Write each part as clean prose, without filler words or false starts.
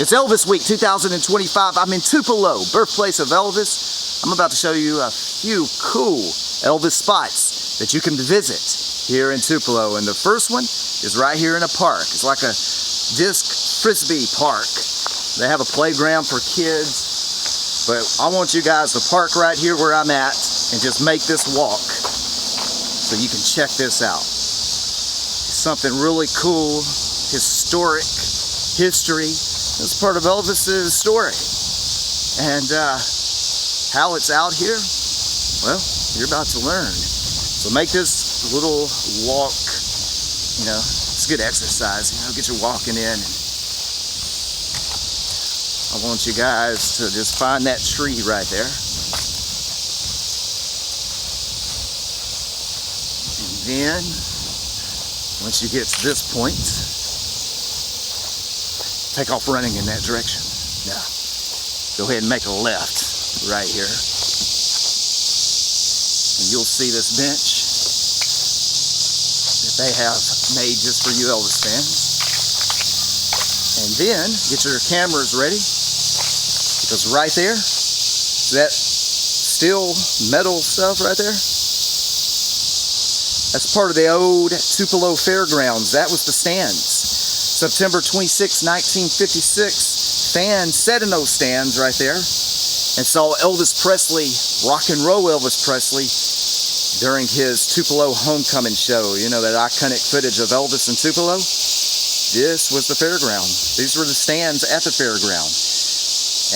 It's Elvis Week 2025. I'm in Tupelo, birthplace of Elvis. I'm about to show you a few cool Elvis spots that you can visit here in Tupelo. And the first one is right here in a park. It's like a disc frisbee park. They have a playground for kids. But I want you guys to park right here where I'm at and just make this walk so you can check this out. Something really cool, historic, history. It's part of Elvis's story. And how it's out here, well, you're about to learn. So make this little walk, you know, it's good exercise, you know, get your walking in. I want you guys to just find that tree right there. And then, once you get to this point, take off running in that direction. Now, go ahead and make a left right here. And you'll see this bench that they have made just for you Elvis fans. And then, get your cameras ready, because right there, that steel metal stuff right there, that's part of the old Tupelo fairgrounds. That was the stands. September 26, 1956, fans sat in those stands right there and saw Elvis Presley, rock and roll Elvis Presley, during his Tupelo homecoming show. You know, that iconic footage of Elvis in Tupelo? This was the fairground. These were the stands at the fairground.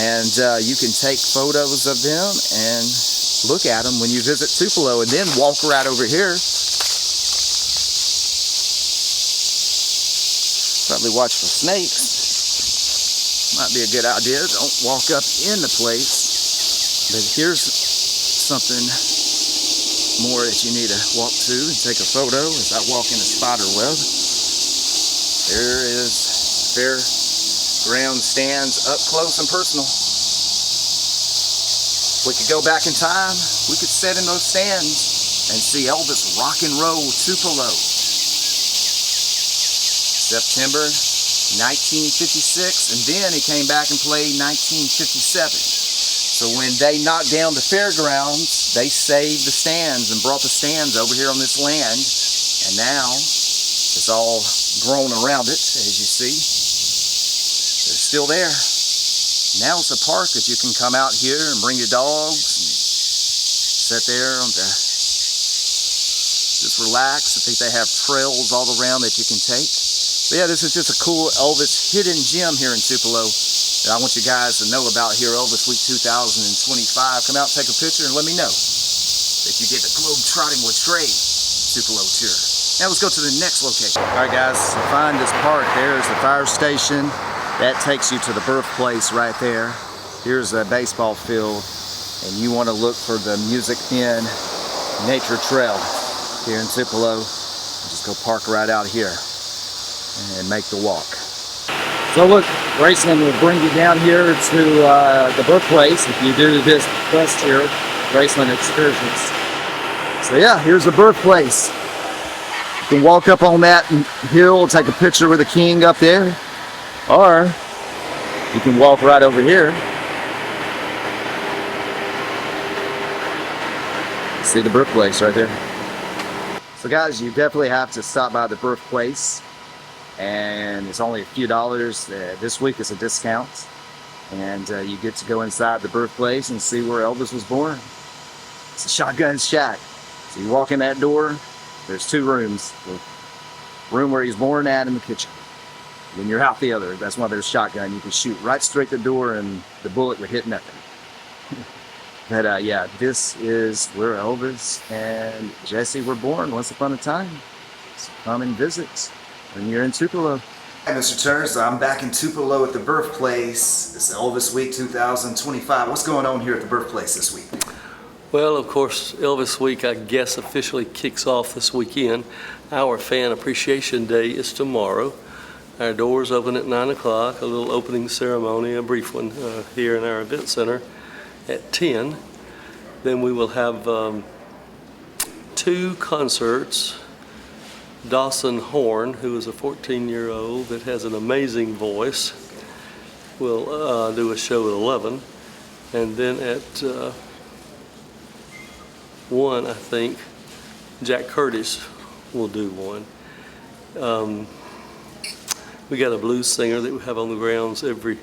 And you can take photos of them and look at them when you visit Tupelo, and then walk right over here. Probably watch for snakes. Might be a good idea. Don't walk up in the place. But here's something more that you need to walk to and take a photo as I walk in a spider web. There is fairground stands up close and personal. If we could go back in time, we could sit in those stands and see Elvis rock and roll Tupelo. September 1956, and then he came back and played 1957. So when they knocked down the fairgrounds, they saved the stands and brought the stands over here on this land, and now it's all grown around it, as you see. They're still there. Now it's a park that you can come out here and bring your dogs and sit there on the, just relax. I think they have trails all around that you can take. But yeah, this is just a cool Elvis hidden gem here in Tupelo that I want you guys to know about here, Elvis Week 2025. Come out, take a picture, and let me know that you did the Globe Trotting with Trey Tupelo tour. Now let's go to the next location. All right, guys, to find this park, there's the fire station. That takes you to the birthplace right there. Here's a baseball field, and you want to look for the Music Inn Nature Trail here in Tupelo. Just go park right out here and make the walk. So look, Graceland will bring you down here to the birthplace if you do this quest here, Graceland Excursions. So yeah, here's the birthplace. You can walk up on that hill, take a picture with the king up there, or you can walk right over here. See the birthplace right there. So guys, you definitely have to stop by the birthplace. And it's only a few dollars. This week is a discount, and you get to go inside the birthplace and see where Elvis was born. It's a shotgun shack. So you walk in that door, there's two rooms. The room where he's born at and the kitchen. When you're out the other, that's why there's shotgun. You can shoot right straight the door and the bullet would hit nothing. But yeah, this is where Elvis and Jesse were born once upon a time. So come and visit when you're in Tupelo. Hi, Mr. Turner. So I'm back in Tupelo at the birthplace. It's Elvis Week 2025. What's going on here at the birthplace this week? Well, of course, Elvis Week, I guess, officially kicks off this weekend. Our Fan Appreciation Day is tomorrow. Our doors open at 9 o'clock, a little opening ceremony, a brief one, here in our event center at 10. Then we will have 2 concerts. Dawson Horn, who is a 14-year-old that has an amazing voice, we'll do a show at 11. And then at 1, I think, Jack Curtis will do one. We got a blues singer that we have on the grounds every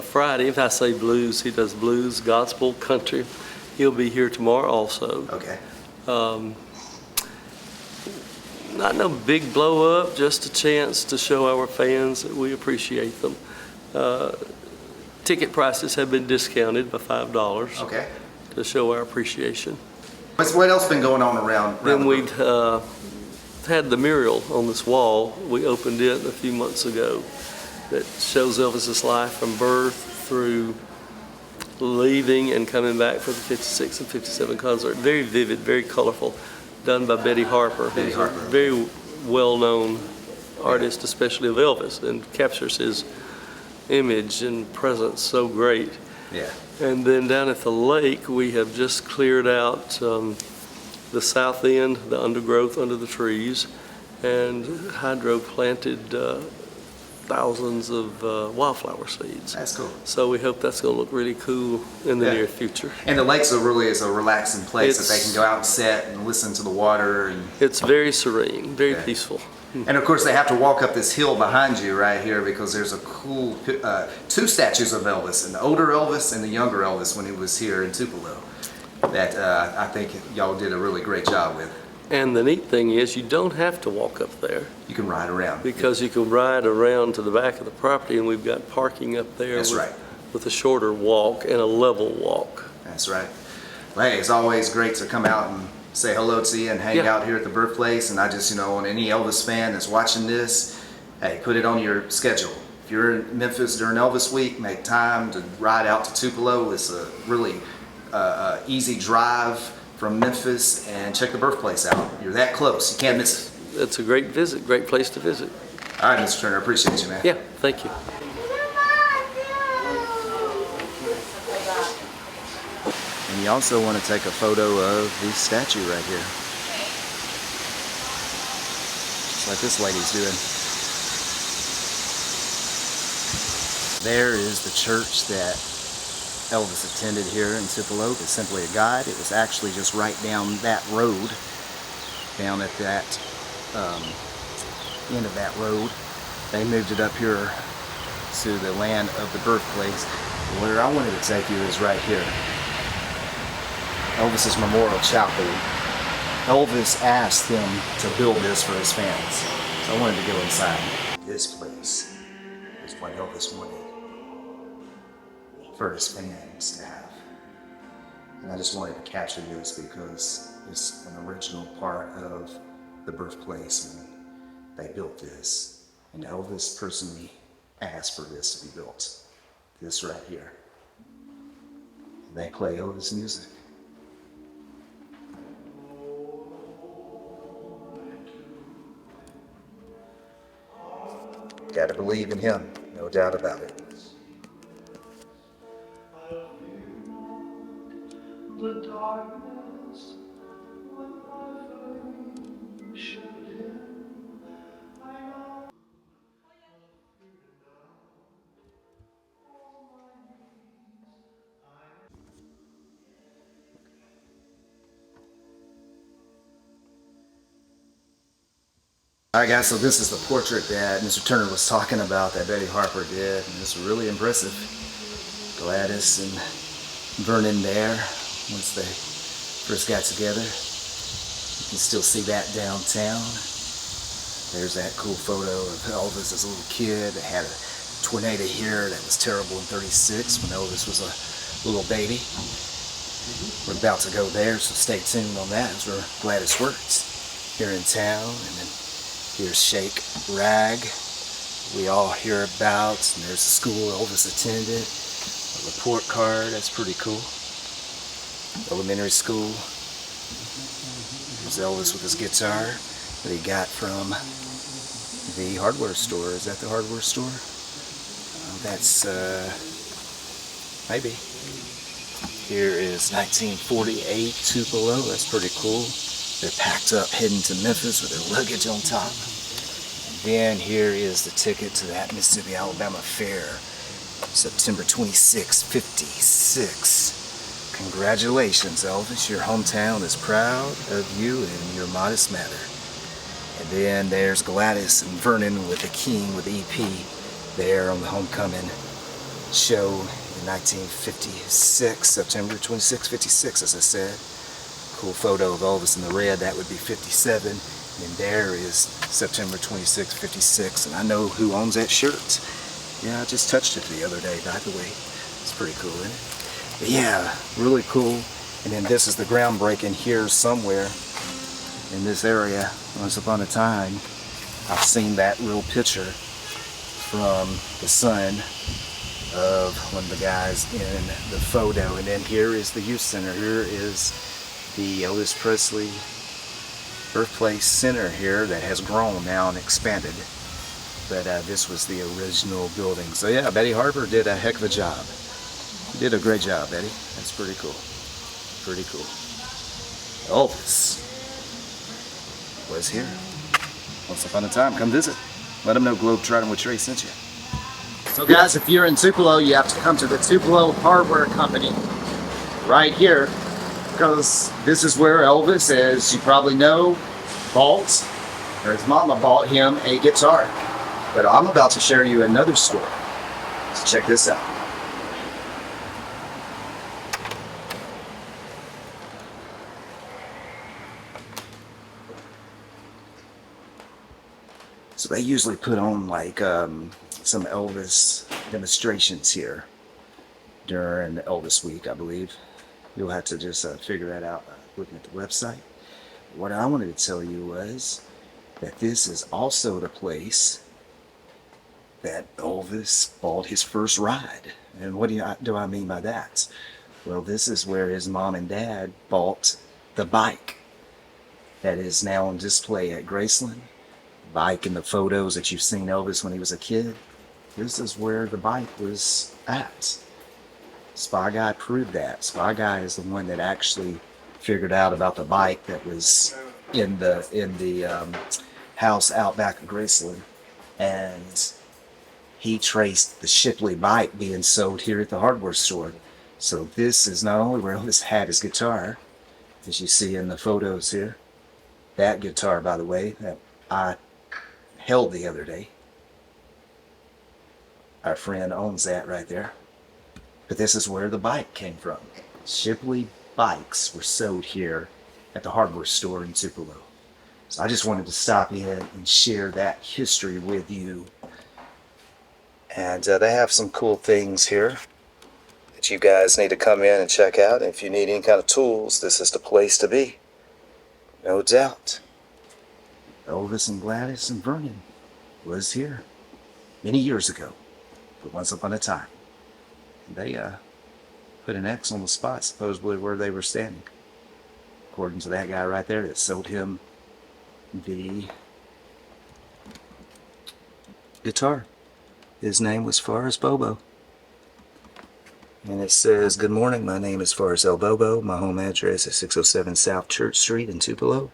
Friday. If I say blues, he does blues, gospel, country. He'll be here tomorrow also. Okay. Not no big blow up, just a chance to show our fans that we appreciate them. Ticket prices have been discounted by $5 Okay. to show our appreciation. What else been going on around Then the we'd had the mural on this wall. We opened it a few months ago that shows Elvis's life from birth through leaving and coming back for the 56 and 57 concert. Very vivid, very colorful, done by Betty Harper, Betty who's Harper. a very well-known artist, especially of Elvis, and captures his image and presence so great. Yeah. And then down at the lake, we have just cleared out the south end, the undergrowth under the trees, and hydro planted thousands of wildflower seeds. That's cool. So we hope that's going to look really cool in the Yeah. near future. And the lakes are really is a relaxing place that they It's- can go out and sit and listen to the water. And It's very serene, very Okay. peaceful. of course they have to walk up this hill behind you right here because there's a cool 2 statues of Elvis, an older Elvis and the younger Elvis when he was here in Tupelo. That I think y'all did a really great job with. And the neat thing is you don't have to walk up there You can ride around. because you can ride around to the back of the property, and we've got parking up there That's right. with a shorter walk and a level walk. That's right. Well, hey, it's always great to come out and say hello to you and hang Yeah. out here at the Birthplace. And I just, on any Elvis fan that's watching this, hey, put it on your schedule. If you're in Memphis during Elvis week, make time to ride out to Tupelo. It's a really easy drive from Memphis, and check the Birthplace out. You're that close. You can't miss it. It's a great visit, great place to visit. All right, Mr. Turner, appreciate you, man. Yeah, thank you. And you also want to take a photo of the statue right here. Just like this lady's doing. There is the church that Elvis attended here in Tupelo. It's simply a guide. It was actually just right down that road, down at that end of that road. They moved it up here to the land of the Birthplace. Where I wanted to take you is right here. Elvis's Memorial Chapel. Elvis asked them to build this for his fans. So I wanted to go inside. This place is what Elvis wanted for his fans to have. And I just wanted to capture this because it's an original part of the Birthplace, and they built this. And Elvis personally asked for this to be built. This right here. And they play Elvis music. Gotta believe in him, no doubt about it. The darkness when my flame shut in. I know. Alright guys, so this is the portrait that Mr. Turner was talking about that Betty Harper did, and it's really impressive. Gladys and Vernon there, once they first got together. You can still see that downtown. There's that cool photo of Elvis as a little kid. They had a tornado here that was terrible in '36 when Elvis was a little baby. We're about to go there, so stay tuned on that as where Gladys works here in town. And then here's Shake Rag, we all hear about, and there's the school Elvis attended, a report card, that's pretty cool. Elementary school. There's Elvis with his guitar that he got from the hardware store. Is that the hardware store? That's, maybe. Here is 1948 Tupelo, that's pretty cool. They're packed up heading to Memphis with their luggage on top. And then here is the ticket to that Mississippi Alabama Fair September 26, 56. Congratulations, Elvis. Your hometown is proud of you and your modest manner. And then there's Gladys and Vernon with the King with the EP there on the homecoming show in 1956, September 26, 56, as I said. Cool photo of Elvis in the red, that would be 57. And there is September 26, 56. And I know who owns that shirt. Yeah, I just touched it the other day, by the way. It's pretty cool, isn't it? But yeah, really cool. And then this is the groundbreaking here somewhere in this area. Once upon a time, I've seen that real picture from the son of one of the guys in the photo. And then here is the youth center. Here is the Gladys Presley Birthplace Center here that has grown now and expanded. But this was the original building. So yeah, Betty Harper did a heck of a job. You did a great job, Betty. That's pretty cool. Pretty cool. Elvis was here once upon a time. Come visit. Let them know Globetrotting with Trey sent you. So guys, if you're in Tupelo, you have to come to the Tupelo Hardware Company right here, because this is where Elvis, as you probably know, bought, or his mama bought him a guitar. But I'm about to share you another story. So check this out. So they usually put on like some Elvis demonstrations here during the Elvis week, I believe. You'll have to just figure that out looking at the website. What I wanted to tell you was that this is also the place that Elvis bought his first ride. And what do I mean by that? Well, this is where his mom and dad bought the bike that is now on display at Graceland. Bike in the photos that you've seen Elvis when he was a kid. This is where the bike was at. Spy Guy proved that. Spy Guy is the one that actually figured out about the bike that was in the house out back of Graceland, and he traced the Shipley bike being sold here at the hardware store. So this is not only where Elvis had his guitar, as you see in the photos here. That guitar, by the way, that I held the other day. Our friend owns that right there. But this is where the bike came from. Shipley bikes were sold here at the hardware store in Tupelo. So I just wanted to stop in and share that history with you. And they have some cool things here that you guys need to come in and check out. If you need any kind of tools, this is the place to be. No doubt. Elvis and Gladys and Vernon was here many years ago, but once upon a time. And they put an X on the spot, supposedly where they were standing, according to that guy right there that sold him the guitar. His name was Forrest Bobo. And it says, "Good morning, my name is Forrest L. Bobo. My home address is 607 South Church Street in Tupelo.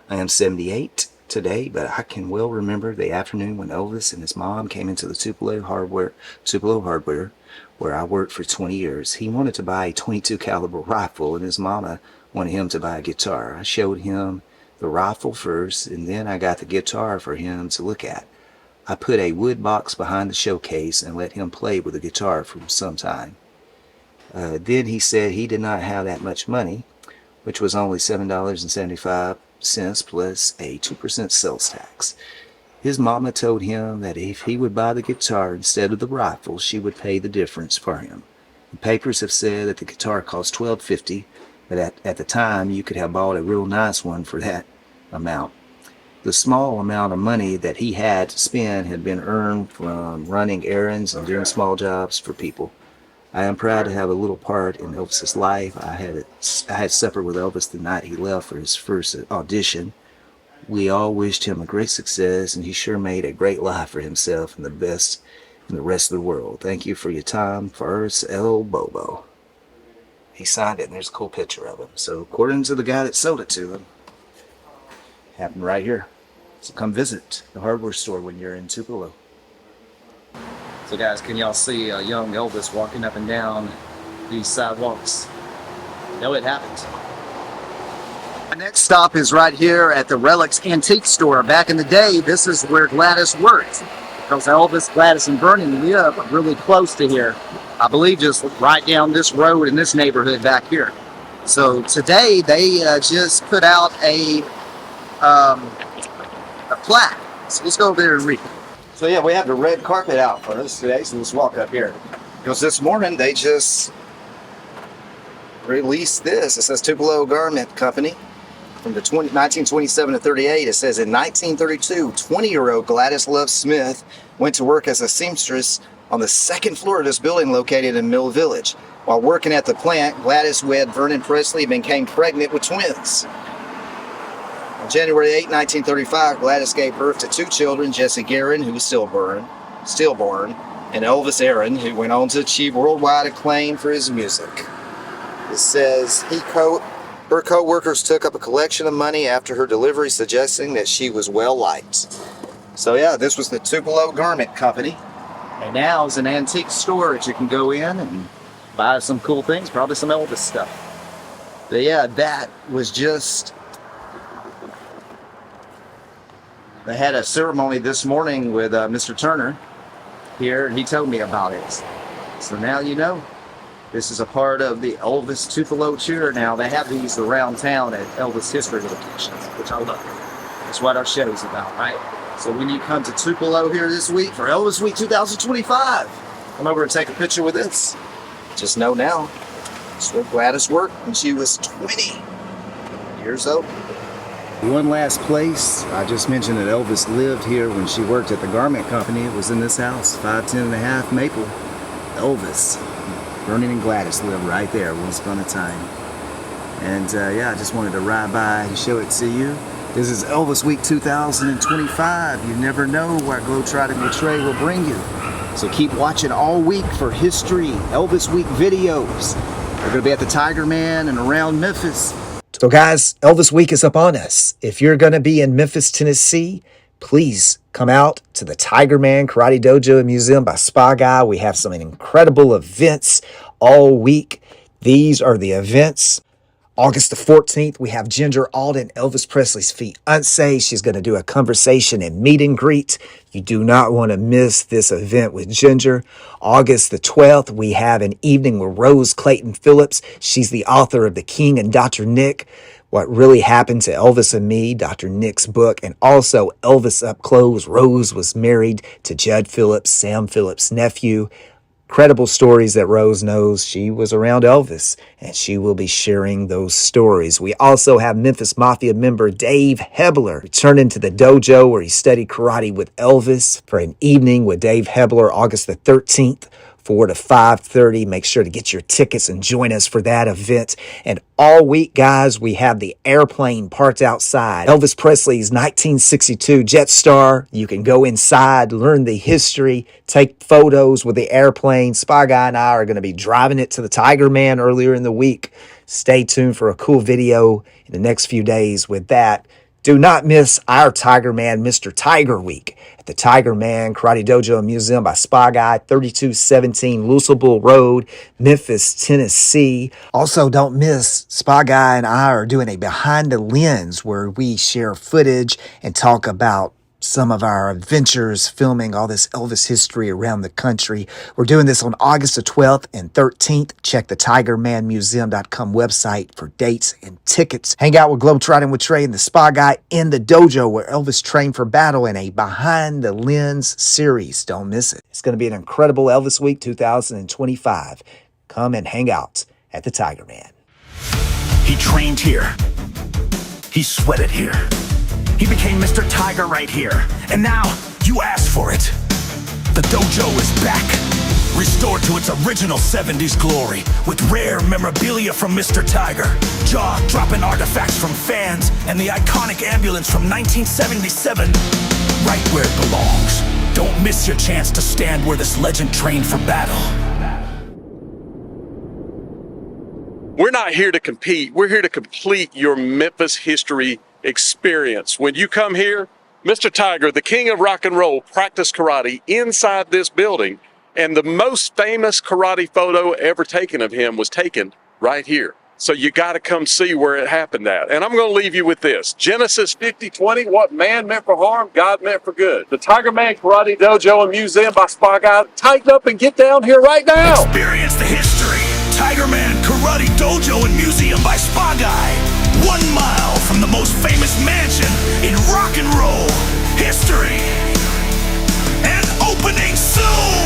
I am 78 today, but I can well remember the afternoon when Elvis and his mom came into the Tupelo Hardware, where I worked for 20 years. He wanted to buy a .22 caliber rifle, and his mama wanted him to buy a guitar. I showed him the rifle first, and then I got the guitar for him to look at. I put a wood box behind the showcase and let him play with the guitar for some time. Then he said he did not have that much money, which was only $7.75 plus a 2% sales tax. His mama told him that if he would buy the guitar instead of the rifle, she would pay the difference for him. The papers have said that the guitar cost $12.50, but at the time you could have bought a real nice one for that amount. The small amount of money that he had to spend had been earned from running errands and doing small jobs for people. I am proud to have a little part in Elvis's life. I had supper with Elvis the night he left for his first audition. We all wished him a great success, and he sure made a great life for himself and the best in the rest of the world. Thank you for your time, Forrest L. Bobo." He signed it, and there's a cool picture of him. So according to the guy that sold it to him, happened right here. So come visit the hardware store when you're in Tupelo. So guys, can y'all see a young Elvis walking up and down these sidewalks? No, it happened. Our next stop is right here at the Relics Antique Store. Back in the day, this is where Gladys worked, because Elvis, Gladys, and Vernon live really close to here. I believe just right down this road in this neighborhood back here. So today they just put out a plaque. So let's go over there and read it. So yeah, we have the red carpet out for us today, so let's walk up here. Because this morning they just released this. It says Tupelo Garment Company from the 1927 to 38. It says in 1932, 20-year-old Gladys Love Smith went to work as a seamstress on the second floor of this building located in Mill Village. While working at the plant, Gladys wed Vernon Presley and became pregnant with twins. On January 8, 1935, Gladys gave birth to 2 children, Jesse Guerin, who was stillborn, and Elvis Aaron, who went on to achieve worldwide acclaim for his music. It says her co-workers took up a collection of money after her delivery, suggesting that she was well liked. So yeah, this was the Tupelo Garment Company. And now it's an antique store that you can go in and buy some cool things, probably some Elvis stuff. But yeah, that was just... They had a ceremony this morning with Mr. Turner here, and he told me about it. So now you know. This is a part of the Elvis Tupelo tour now. They have these around town at Elvis history locations, which I love. That's what our show's about, right? So when you come to Tupelo here this week for Elvis Week 2025, come over and take a picture with this. Just know now, it's where Gladys worked when she was 20 years old. One last place, I just mentioned that Elvis lived here when she worked at the garment company. It was in this house, 510 and a half Maple. Elvis, Vernon and Gladys lived right there once upon a time. And yeah, I just wanted to ride by and show it to you. This is Elvis Week 2025. You never know what Globetrotting Portray will bring you. So keep watching all week for history, Elvis Week videos. We're going to be at the Tigerman and around Memphis. So guys, Elvis Week is upon us. If you're going to be in Memphis, Tennessee, please come out to the Tigerman Karate Dojo and Museum by Spy Guy. We have some incredible events all week. These are the events. August the 14th, we have Ginger Alden, Elvis Presley's fiancée. She's going to do a conversation and meet and greet. You do not want to miss this event with Ginger. August the 12th, we have an evening with Rose Clayton Phillips. She's the author of The King and Dr. Nick, What Really Happened to Elvis and Me, Dr. Nick's book, and also Elvis Up Close. Rose was married to Judd Phillips, Sam Phillips' nephew. Incredible stories that Rose knows. She was around Elvis, and she will be sharing those stories. We also have Memphis Mafia member Dave Hebler returning to the dojo where he studied karate with Elvis for an evening with Dave Hebler, August the 13th. 4 to 5:30. Make sure to get your tickets and join us for that event. And all week, guys, we have the airplane parked outside. Elvis Presley's 1962 Jetstar. You can go inside, learn the history, take photos with the airplane. Spy Guy and I are going to be driving it to the Tigerman earlier in the week. Stay tuned for a cool video in the next few days with that. Do not miss our Tigerman Mr. Tiger Week at the Tigerman Karate Dojo and Museum by Spy Guy, 3217 Lucibill Road, Memphis, Tennessee. Also, don't miss, Spy Guy and I are doing a Behind the Lens where we share footage and talk about some of our adventures filming all this Elvis history around the country. We're doing this on August the 12th and 13th. Check the TigermanMuseum.com website for dates and tickets. Hang out with Globetrotting with Trey and the Spy Guy in the dojo where Elvis trained for battle in a Behind the Lens series. Don't miss it. It's going to be an incredible Elvis Week 2025. Come and hang out at the Tigerman. He trained here. He sweated here. He became Mr. Tiger right here. And now, you asked for it. The dojo is back. Restored to its original 70s glory. With rare memorabilia from Mr. Tiger. Jaw-dropping artifacts from fans. And the iconic ambulance from 1977. Right where it belongs. Don't miss your chance to stand where this legend trained for battle. We're not here to compete. We're here to complete your Memphis history experience. When you come here, Mr. Tiger, the king of rock and roll, practiced karate inside this building And the most famous karate photo ever taken of him was taken right here. So you got to come see where it happened at. And I'm going to leave you with this. Genesis 50:20, what man meant for harm, God meant for good. The Tigerman Karate Dojo and Museum by Spy Guy. Tighten up and get down here right now. Experience the history. Tigerman Karate Dojo and Museum by Spy Guy. 1 mile from the most famous mansion in rock and roll history. And opening soon!